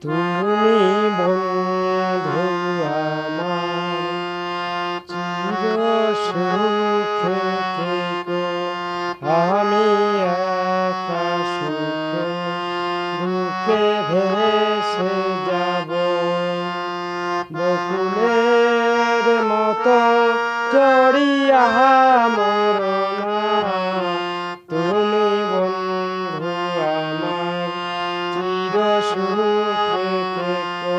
তুমি বন্ধু আমার চির সুখে থেকো, আমি একা সুখে দুঃখে ভেসে যাব। বকুলের মতো চড়িয়া মরো না, তুমি বন্ধু আমার চির সুখে থেকো।